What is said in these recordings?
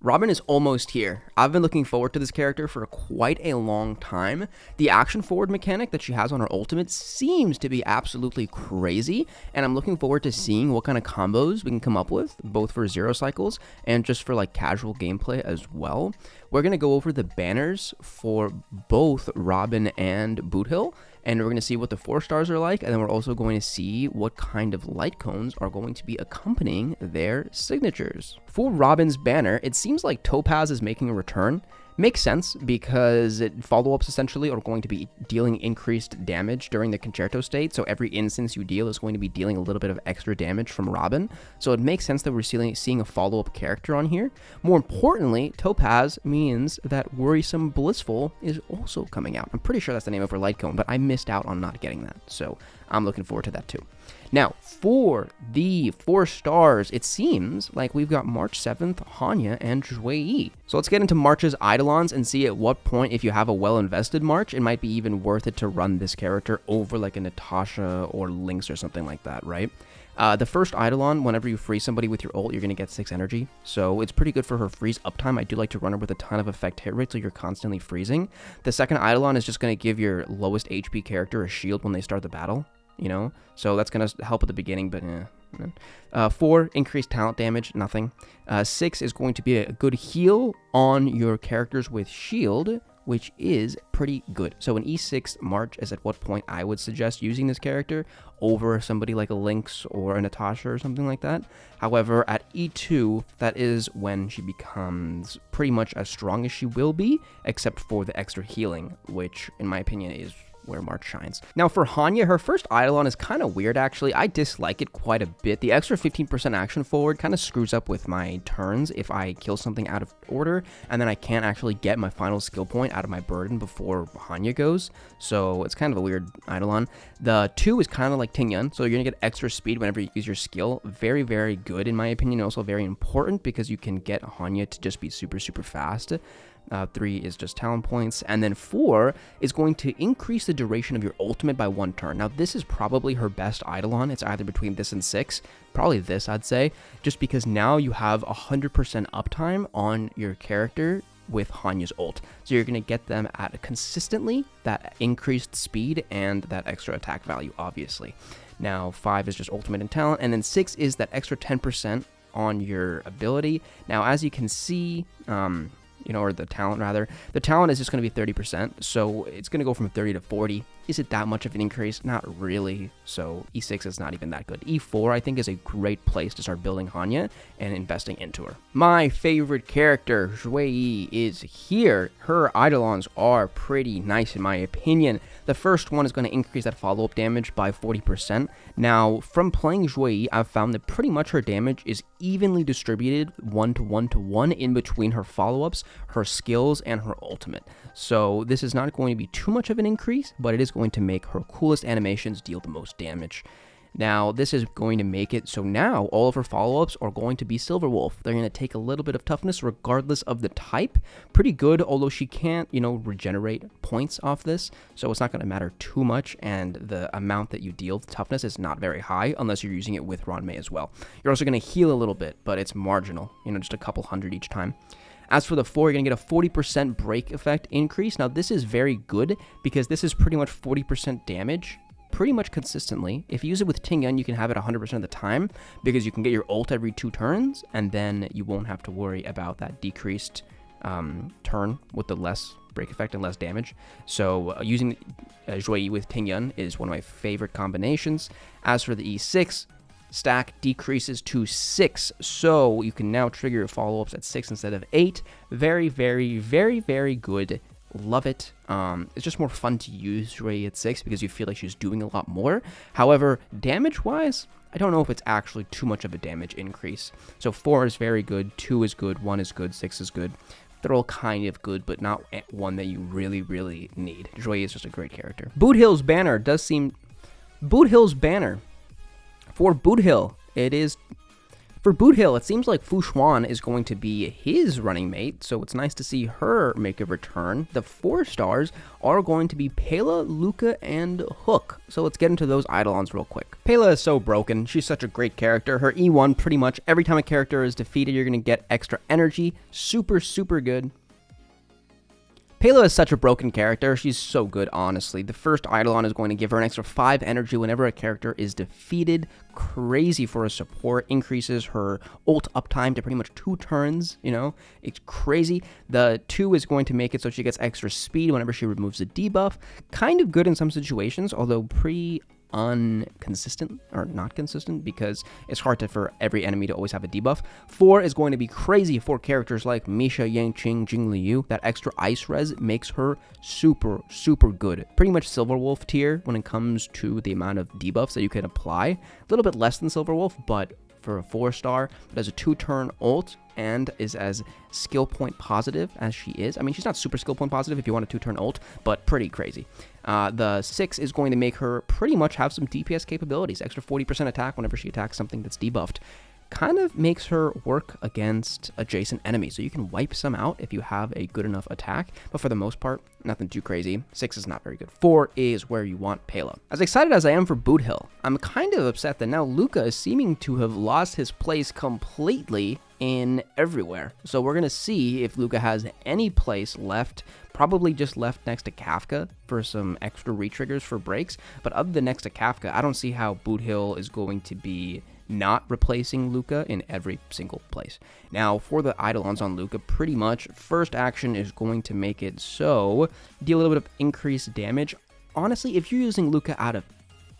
Robin is almost here. I've been looking forward to this character for quite a long time. The action forward mechanic that she has on her ultimate seems to be absolutely crazy, and I'm looking forward to seeing what kind of combos we can come up with, both for zero cycles and just for like casual gameplay as well. We're going to go over the banners for both Robin and Boothill, and we're going to see what the 4 stars are like, and then we're also going to see what kind of light cones are going to be accompanying their signatures. For Robin's banner, it seems like Topaz is making a return. Makes sense because follow-ups essentially are going to be dealing increased damage during the concerto state, so every instance you deal is going to be dealing a little bit of extra damage from Robin, so it makes sense that we're seeing a follow-up character on here. More importantly, Topaz means that Worrisome Blissful is also coming out. I'm pretty sure that's the name of her light cone, but I missed out on not getting that, so I'm looking forward to that too. Now, for the 4 stars, it seems like we've got March 7th, Hanya, and Xueyi. So let's get into March's Eidolons and see at what point, if you have a well-invested March, it might be even worth it to run this character over like a Natasha or Lynx or something like that, right? The first Eidolon, whenever you freeze somebody with your ult, you're going to get 6 energy, so it's pretty good for her freeze uptime. I do like to run her with a ton of effect hit rate, so you're constantly freezing. The second Eidolon is just going to give your lowest HP character a shield when they start the battle, you know, so that's going to help at the beginning, but 4, increased talent damage, nothing. 6 is going to be a good heal on your characters with shield, which is pretty good. So an E6 March is at what point I would suggest using this character over somebody like a Lynx or a Natasha or something like that. However, at E2, that is when she becomes pretty much as strong as she will be, except for the extra healing, which in my opinion is where March shines. Now for Hanya, her first Eidolon is kind of weird actually. I dislike it quite a bit. The extra 15% action forward kind of screws up with my turns if I kill something out of order, and then I can't actually get my final skill point out of my burden before Hanya goes. So it's kind of a weird Eidolon. The 2 is kind of like Tingyun, so you're gonna get extra speed whenever you use your skill. Very, very good in my opinion. Also very important because you can get Hanya to just be super, super fast. 3 is just talent points, and then 4 is going to increase the duration of your ultimate by 1 turn. Now this is probably her best Eidolon. It's either between this and 6, probably this I'd say, just because now you have 100% uptime on your character with Hanya's ult. So you're going to get them at consistently that increased speed and that extra attack value, obviously. Now 5 is just ultimate and talent, and then 6 is that extra 10% on your ability. Now as you can see, or the talent rather, the talent is just going to be 30%, so it's going to go from 30 to 40. Is it that much of an increase? Not really, so E6 is not even that good. E4, I think, is a great place to start building Hanya and investing into her. My favorite character, Xueyi, is here. Her Eidolons are pretty nice in my opinion. The first one is going to increase that follow-up damage by 40%. Now, from playing Xueyi, I've found that pretty much her damage is evenly distributed 1 to 1 to 1 in between her follow-ups, her skills, and her ultimate. So this is not going to be too much of an increase, but it is going to make her coolest animations deal the most damage. Now, this is going to make it so now all of her follow-ups are going to be Silver Wolf. They're going to take a little bit of toughness regardless of the type. Pretty good, although she can't, regenerate points off this, so it's not going to matter too much, and the amount that you deal with toughness is not very high unless you're using it with Ranmei as well. You're also going to heal a little bit, but it's marginal, just a couple hundred each time. As for the 4, you're going to get a 40% break effect increase. Now, this is very good because this is pretty much 40% damage pretty much consistently. If you use it with Tingyun, you can have it 100% of the time because you can get your ult every 2 turns, and then you won't have to worry about that decreased turn with the less break effect and less damage. So using Xueyi with Tingyun is one of my favorite combinations. As for the E6, stack decreases to 6, so you can now trigger your follow-ups at 6 instead of 8. Very, very, very, very good. Love it. It's just more fun to use Xueyi at 6 because you feel like she's doing a lot more. However, damage-wise, I don't know if it's actually too much of a damage increase. So 4 is very good, 2 is good, 1 is good, 6 is good. They're all kind of good, but not one that you really, really need. Xueyi is just a great character. Boothill's Banner does seem... Boothill's Banner. For Boothill, it is For Boothill, it seems like Fu Xuan is going to be his running mate, so it's nice to see her make a return. The 4 stars are going to be Pela, Luka, and Hook. So let's get into those eidolons real quick. Pela is so broken. She's such a great character. Her E1, pretty much every time a character is defeated, you're going to get extra energy. Super, super good. Pela is such a broken character. She's so good, honestly. The first Eidolon is going to give her an extra 5 energy whenever a character is defeated. Crazy for a support. Increases her ult uptime to pretty much 2 turns, you know? It's crazy. The 2 is going to make it so she gets extra speed whenever she removes a debuff. Kind of good in some situations, although pretty unconsistent or not consistent because it's hard for every enemy to always have a debuff. 4 is going to be crazy for characters like Misha, Yangqing, Jingliu. That extra ice res makes her super, super good. Pretty much Silverwolf tier when it comes to the amount of debuffs that you can apply. A little bit less than Silverwolf, but for a 4-star, it has a 2-turn ult and is as skill point positive as she is. I mean, she's not super skill point positive if you want a 2-turn ult, but pretty crazy. The 6 is going to make her pretty much have some DPS capabilities. Extra 40% attack whenever she attacks something that's debuffed. Kind of makes her work against adjacent enemies, so you can wipe some out if you have a good enough attack, but for the most part, nothing too crazy. 6 is not very good. 4 is where you want Pela. As excited as I am for Boothill, I'm kind of upset that now Luka is seeming to have lost his place completely in everywhere. So we're going to see if Luka has any place left, probably just left next to Kafka for some extra retriggers for breaks, but other than next to Kafka, I don't see how Boothill is going to be not replacing Luka in every single place. Now, for the Eidolons on Luka, pretty much first action is going to make it so deal a little bit of increased damage. Honestly, if you're using Luka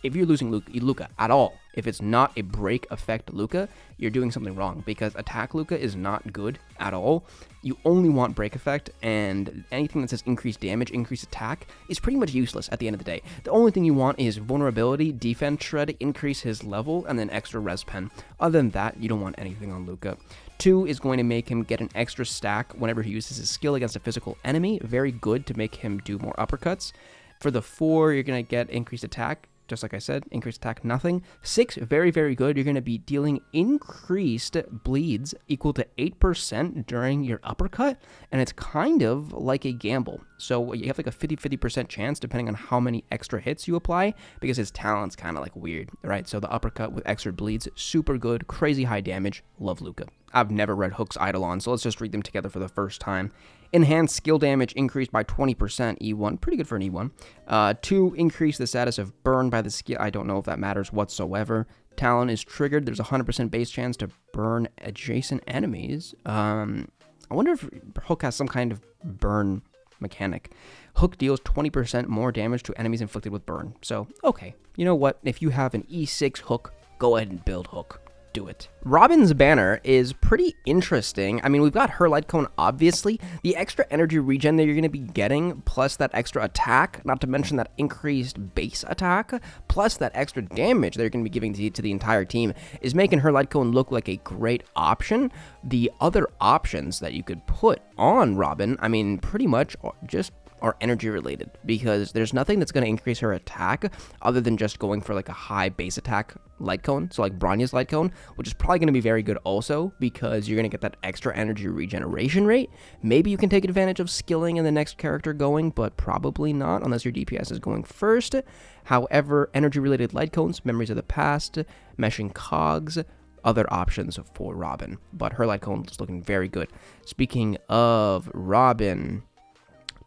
if you're losing Luka at all, if it's not a break effect Luka, you're doing something wrong because attack Luka is not good at all. You only want break effect, and anything that says increased damage, increased attack is pretty much useless at the end of the day. The only thing you want is vulnerability, defense shred, increase his level, and then extra res pen. Other than that, you don't want anything on Luka. 2 is going to make him get an extra stack whenever he uses his skill against a physical enemy. Very good to make him do more uppercuts. For the 4, you're going to get increased attack. Just like I said, increased attack, nothing. 6, very, very good. You're going to be dealing increased bleeds equal to 8% during your uppercut, and it's kind of like a gamble. So you have like a 50% chance depending on how many extra hits you apply, because his talent's kind of like weird, right? So the uppercut with extra bleeds, super good, crazy high damage. Love Luka. I've never read Hook's Eidolon, so let's just read them together for the first time. Enhanced skill damage increased by 20%, E1, pretty good for an E1. 2, increase the status of burn by the skill. I don't know if that matters whatsoever. Talon is triggered. There's a 100% base chance to burn adjacent enemies. I wonder if Hook has some kind of burn mechanic. Hook deals 20% more damage to enemies inflicted with burn. So, okay. You know what? If you have an E6 Hook, go ahead and build Hook. Do it. Robin's banner is pretty interesting. I mean, we've got her light cone, obviously. The extra energy regen that you're going to be getting, plus that extra attack, not to mention that increased base attack, plus that extra damage that you're going to be giving to the entire team, is making her light cone look like a great option. The other options that you could put on Robin, I mean, pretty much just are energy related, because there's nothing that's going to increase her attack other than just going for like a high base attack light cone, so like Bronya's light cone, which is probably going to be very good also because you're going to get that extra energy regeneration rate. Maybe you can take advantage of skilling in the next character going, but probably not unless your DPS is going first. However, energy related light cones, memories of the past, meshing cogs, other options for Robin, but her light cone is looking very good. Speaking of Robin,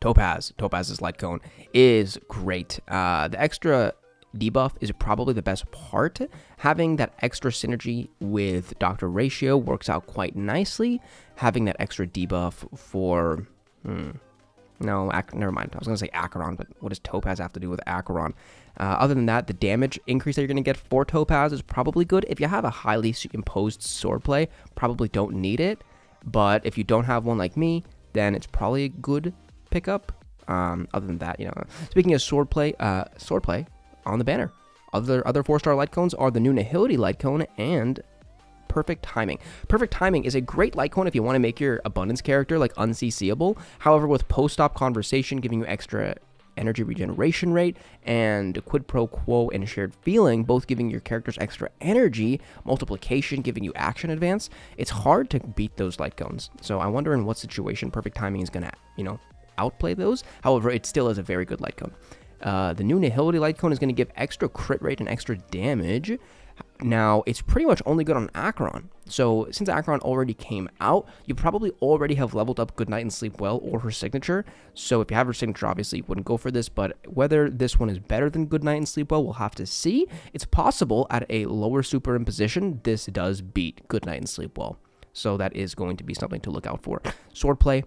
Topaz's light cone is great. The extra debuff is probably the best part. Having that extra synergy with Dr. Ratio works out quite nicely. Having that extra debuff for... No, never mind. I was going to say acheron, but what does Topaz have to do with acheron? Other than that, the damage increase that you're going to get for Topaz is probably good. If you have a highly imposed swordplay, probably don't need it. But if you don't have one like me, then it's probably a good pickup. Other than that, you know, speaking of swordplay on the banner, other 4-star light cones are the new Nihility light cone and Perfect Timing. Perfect Timing is a great light cone if you want to make your abundance character like unCCable. However, with post-op conversation giving you extra energy regeneration rate, and quid pro quo and shared feeling, both giving your characters extra energy, multiplication giving you action advance. It's hard to beat those light cones. So I wonder in what situation perfect timing is going to, outplay those. However, it still is a very good light cone. The new Nihility light cone is going to give extra crit rate and extra damage. Now, it's pretty much only good on Acheron. So, since Acheron already came out, you probably already have leveled up Good Night and Sleep Well or her signature. So, if you have her signature, obviously, you wouldn't go for this. But whether this one is better than Good Night and Sleep Well, we'll have to see. It's possible at a lower superimposition, this does beat Good Night and Sleep Well. So, that is going to be something to look out for. Swordplay,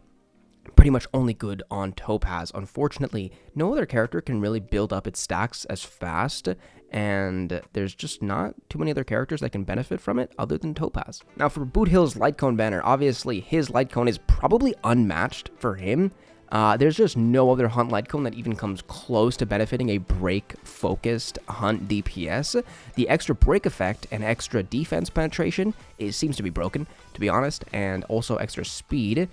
pretty much only good on Topaz. Unfortunately, no other character can really build up its stacks as fast, and there's just not too many other characters that can benefit from it other than Topaz. Now, for Boothill's light cone banner, obviously his light cone is probably unmatched for him. There's just no other hunt light cone that even comes close to benefiting a break-focused hunt DPS. The extra break effect and extra defense penetration seems to be broken, to be honest, and also extra speed.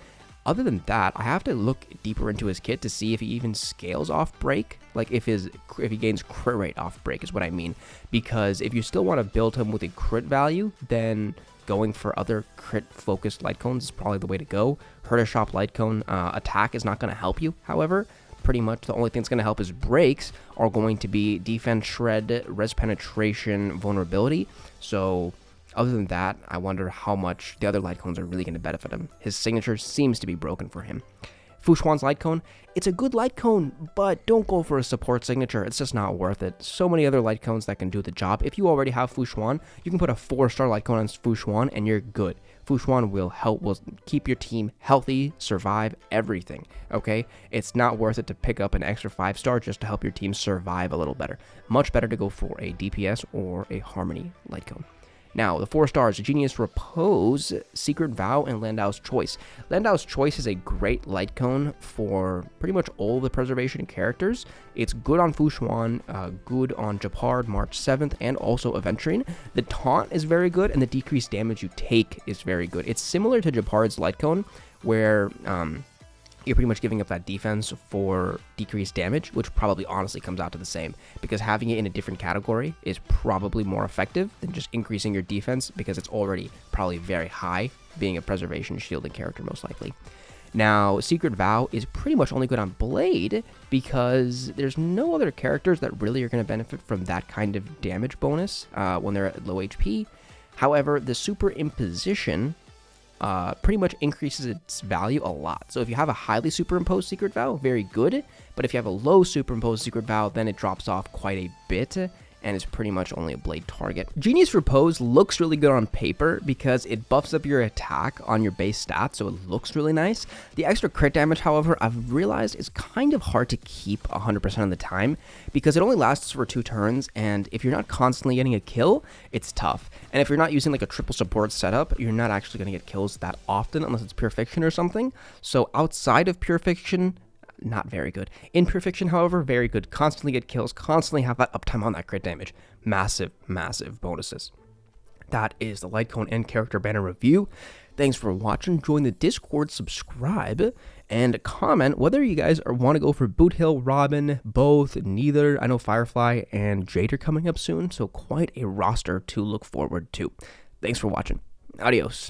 Other than that, I have to look deeper into his kit to see if he even scales off break, like if he gains crit rate off break is what I mean. Because if you still want to build him with a crit value, then going for other crit focused light cones is probably the way to go. Herta Shop light cone attack is not going to help you, however. Pretty much the only thing that's going to help his breaks are going to be defense shred, res penetration, vulnerability. So other than that, I wonder how much the other light cones are really going to benefit him. His signature seems to be broken for him. Fu Xuan's light cone, it's a good light cone, but don't go for a support signature. It's just not worth it. So many other light cones that can do the job. If you already have Fu Xuan, you can put a 4-star light cone on Fu Xuan and you're good. Fu Xuan will keep your team healthy, survive, everything, okay? It's not worth it to pick up an extra 5-star just to help your team survive a little better. Much better to go for a DPS or a Harmony light cone. Now, the 4 stars, Genius Repose, Secret Vow, and Landau's Choice. Landau's Choice is a great light cone for pretty much all the preservation characters. It's good on Fu Xuan, good on Japard, March 7th, and also Aventurine. The taunt is very good, and the decreased damage you take is very good. It's similar to Japard's light cone, where you're pretty much giving up that defense for decreased damage, which probably honestly comes out to the same, because having it in a different category is probably more effective than just increasing your defense, because it's already probably very high, being a preservation shielding character most likely. Now, Secret Vow is pretty much only good on Blade, because there's no other characters that really are going to benefit from that kind of damage bonus when they're at low HP. However, the Superimposition pretty much increases its value a lot. So if you have a highly superimposed Secret Vow, very good. But if you have a low superimposed Secret Vow, then it drops off quite a bit, and is pretty much only a Blade target. Genius Repose looks really good on paper because it buffs up your attack on your base stats, so it looks really nice. The extra crit damage, however, I've realized is kind of hard to keep 100% of the time because it only lasts for 2 turns, and if you're not constantly getting a kill, it's tough. And if you're not using like a triple support setup, you're not actually going to get kills that often unless it's Pure Fiction or something. So outside of Pure Fiction, not very good. In Pure Fiction, however, very good. Constantly get kills, constantly have that uptime on that crit damage. Massive, massive bonuses. That is the light cone and character banner review. Thanks for watching. Join the Discord, subscribe, and comment whether you guys want to go for Boothill, Robin, both, neither. I know Firefly and Jade are coming up soon, so quite a roster to look forward to. Thanks for watching. Adios.